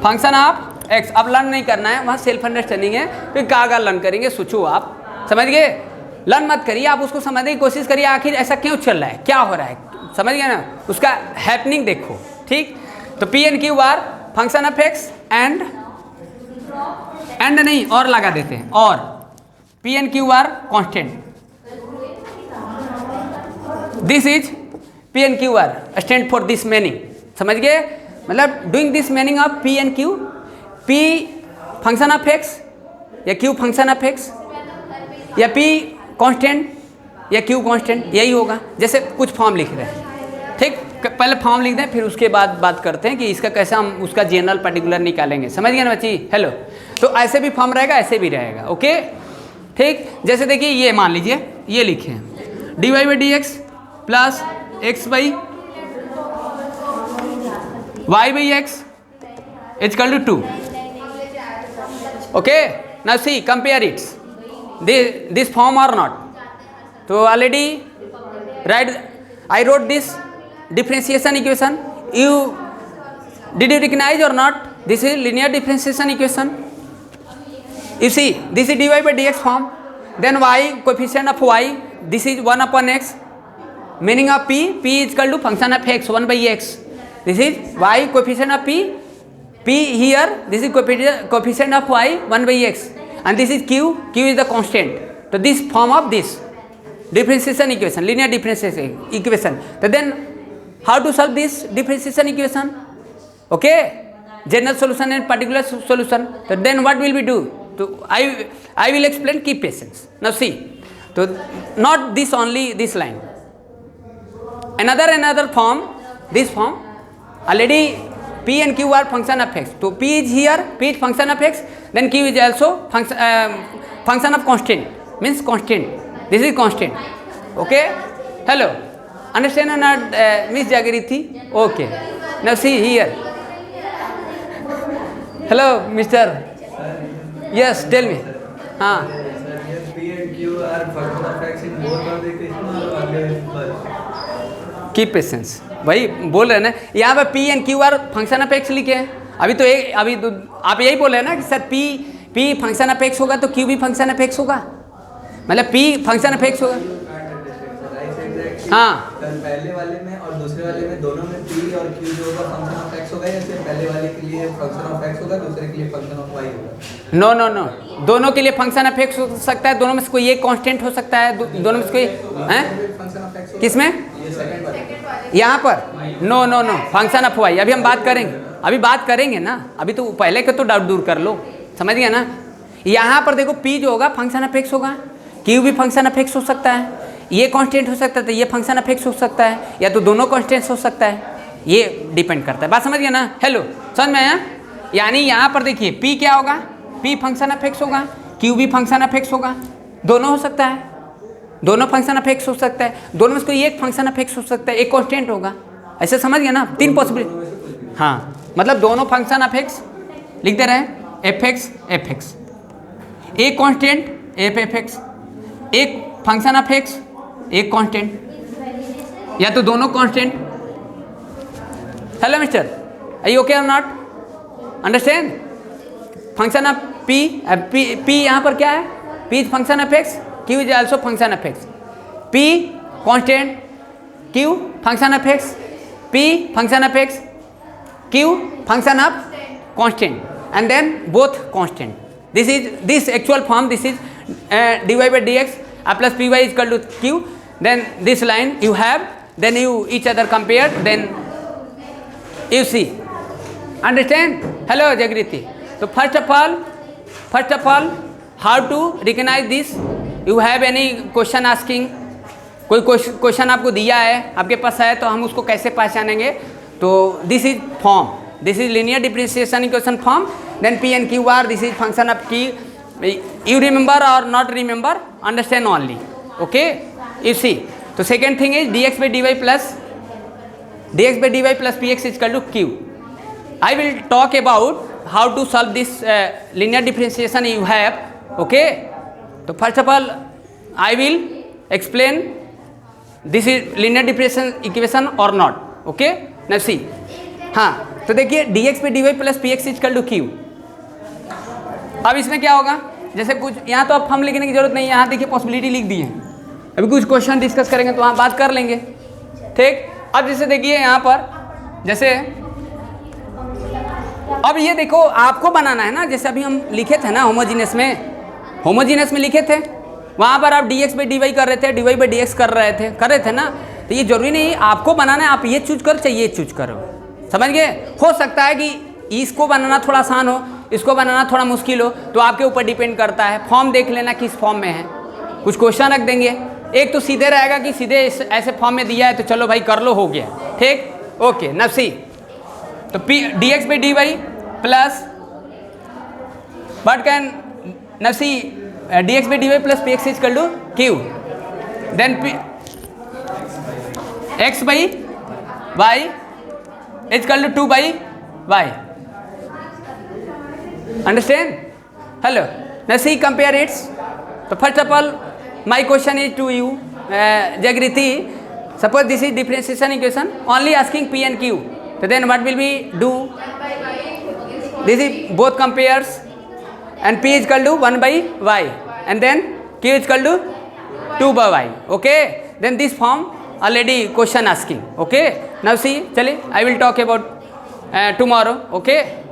function of x. अब लर्न नहीं करना है, वहाँ सेल्फ अंडरस्टैंडिंग है, फिर कागा लर्न करेंगे, सोचो आप, समझ गए। लर्न मत करिए, आप उसको समझने की कोशिश करिए, आखिर ऐसा क्यों चल रहा है, क्या हो रहा है, समझ गए ना, उसका हैपनिंग देखो, ठीक। तो p n q are function of x and नहीं और लगा देते हैं, और p n q are constant. This is p n q are stand for this meaning, समझ गए। मतलब doing this meaning of p n q, p function of x या क्यू फंक्शन ऑफ एक्स, या पी कांस्टेंट या q constant, यही होगा। जैसे कुछ फॉर्म लिख रहे हैं, ठीक, पहले फॉर्म लिख दें, फिर उसके बाद बात करते हैं कि इसका कैसे हम उसका जनरल पर्टिकुलर निकालेंगे, समझ गए ना बच्ची। हेलो, तो ऐसे भी फॉर्म रहेगा, ऐसे भी रहेगा, ओके, ठीक। जैसे देखिए ये मान लीजिए, ये लिखे हैं d Y by D x plus x by y by x is equal to 2, okay. Now see compare its this form or not. So already right, I wrote this differentiation equation. Did you recognize or not? This is linear differentiation equation. You see, this is dy by dx form. Then y, coefficient of y, this is 1 upon x. Meaning of p is equal to function of x, 1 by x. This is y, coefficient of p here, this is coefficient of y, 1 by x. And this is q is the constant. So this form of this differentiation equation, linear differentiation equation. So then how to solve this differentiation equation, okay, general solution and particular solution. So then what will we do, so I will explain, keep patience. Now see, so not this only, this line, another form, this form already p and q are function of x. So p is here, p is function of x, then q is also function of constant, means constant. This is constant, okay. Hello, understand or not, Miss Jagirithi? Okay. Now see here. Hello, Mr. Yes, tell me. हाँ. P and Q are function of x in both of the equation or only? Keep patience. भाई बोल रहे हैं ना, यहाँ पे p n q are function of x लिखे हैं। अभी तो आप यही बोल रहे हैं ना कि sir P function of x होगा तो क्यू भी फंक्शन ऑफ एक्स होगा, मतलब पी फंक्शन ऑफ एक्स होगा। हाँ, पहले वाले में और दूसरे वाले में दोनों में p और q जो होगा फंक्शन ऑफ x होगा, या सिर्फ पहले वाले के लिए फंक्शन ऑफ x होगा, दूसरे के लिए फंक्शन ऑफ y होगा? नो, दोनों के लिए फंक्शन ऑफ एक्स हो सकता है, दोनों में से कोई एक कांस्टेंट हो सकता है, दोनों में से कोई हैं, किसमें, यहाँ पर नो फंक्शन ऑफ वाई। अभी हम बात करेंगे ना, अभी तो पहले के तो डाउट दूर कर लो, समझ गया ना। यहाँ पर देखो p जो होगा फंक्शन ऑफ एक्स होगा, q भी फंक्शन ऑफ एक्स हो सकता है, ये कांस्टेंट हो सकता है तो ये फंक्शन ऑफ एक्स हो सकता है, या तो दोनों कांस्टेंट्स हो सकता है, ये डिपेंड करता है। बात समझ गया ना। हेलो, समझ में आया। यानी यहाँ पर देखिए p क्या होगा, p फंक्शन ऑफ x होगा, q भी फंक्शन ऑफ x होगा, दोनों हो सकता है, दोनों फंक्शन ऑफ x हो सकता है, दोनों में से कोई एक फंक्शन ऑफ x हो सकता है, एक कांस्टेंट होगा। ऐसे समझ गया ना, तीन पॉसिबिलिटी। हाँ मतलब दोनों फंक्शन ऑफ x लिख दे रहे हैं, एफ एक्स, एक कांस्टेंट एफ एक्स, एक फंक्शन ऑफ x, एक कांस्टेंट, या तो दोनों constant. Hello mister, are you okay or not? Understand? Function of p यहाँ पर क्या है, p is function of x, q is also function of x, p constant, q function of x, p function of x, q function of constant, and then both constant. This actual form, this is dy by dx plus py is equal to q. Then this line you have, then you each other compare, then you see. Understand? Hello Jagriti. So first of all, how to recognize this? You have any question asking? कोई question आपको दिया है, आपके पास है, तो हम उसको कैसे पहचानेंगे? तो this is form, this is linear differentiation equation form, then p and q are, this is function of की, you remember or not remember, understand only, okay? You see, तो second thing is dx by dy plus px is equal to q. I will talk about how to solve this linear differentiation you have, okay? तो first of all I will explain this is linear differentiation equation or not, okay? Now see, हाँ तो देखिए dx by dy plus px is equal to q. अब इसमें क्या होगा, जैसे कुछ यहाँ तो अब हम लिखने की जरूरत नहीं है, यहाँ देखिए पॉसिबिलिटी लिख दी है, अभी कुछ क्वेश्चन डिस्कस करेंगे तो वहाँ बात कर लेंगे, ठीक? अब जैसे देखिए यहाँ पर, जैसे अब ये देखो आपको बनाना है ना, जैसे अभी हम लिखे थे ना होमोजीनियस में लिखे थे, वहाँ पर आप dx by dy कर रहे थे, dy by dx कर रहे थे ना, तो ये जरूरी नहीं आपको बनाना है, आप ये चूज करो चाहे ये चूज करो, समझ गए? हो सकता है कि इसको बनाना थोड़ा आसान हो, इसको बनाना थोड़ा मुश्किल हो, तो आपके ऊपर डिपेंड करता है। फॉर्म देख लेना किस फॉर्म में है, कुछ क्वेश्चन रख देंगे, एक तो सीधे रहेगा कि सीधे ऐसे फॉर्म में दिया है तो चलो भाई कर लो, हो गया, ठीक? ओके, नाउ सी, तो dx by dy plus what can, now see, dx by dy plus px is equal to q, then x by y is equal to 2 by y. Understand? Hello. Now see, compare it. So first of all, my question is to you, Jagriti. Suppose this is differentiation equation, only asking p and q. So then what will we do? This is both compares, and p is equal to 1 by y, and then q is equal to 2 by y. Okay? Then this form already question asking. Okay? Now see, chale, I will talk about tomorrow. Okay?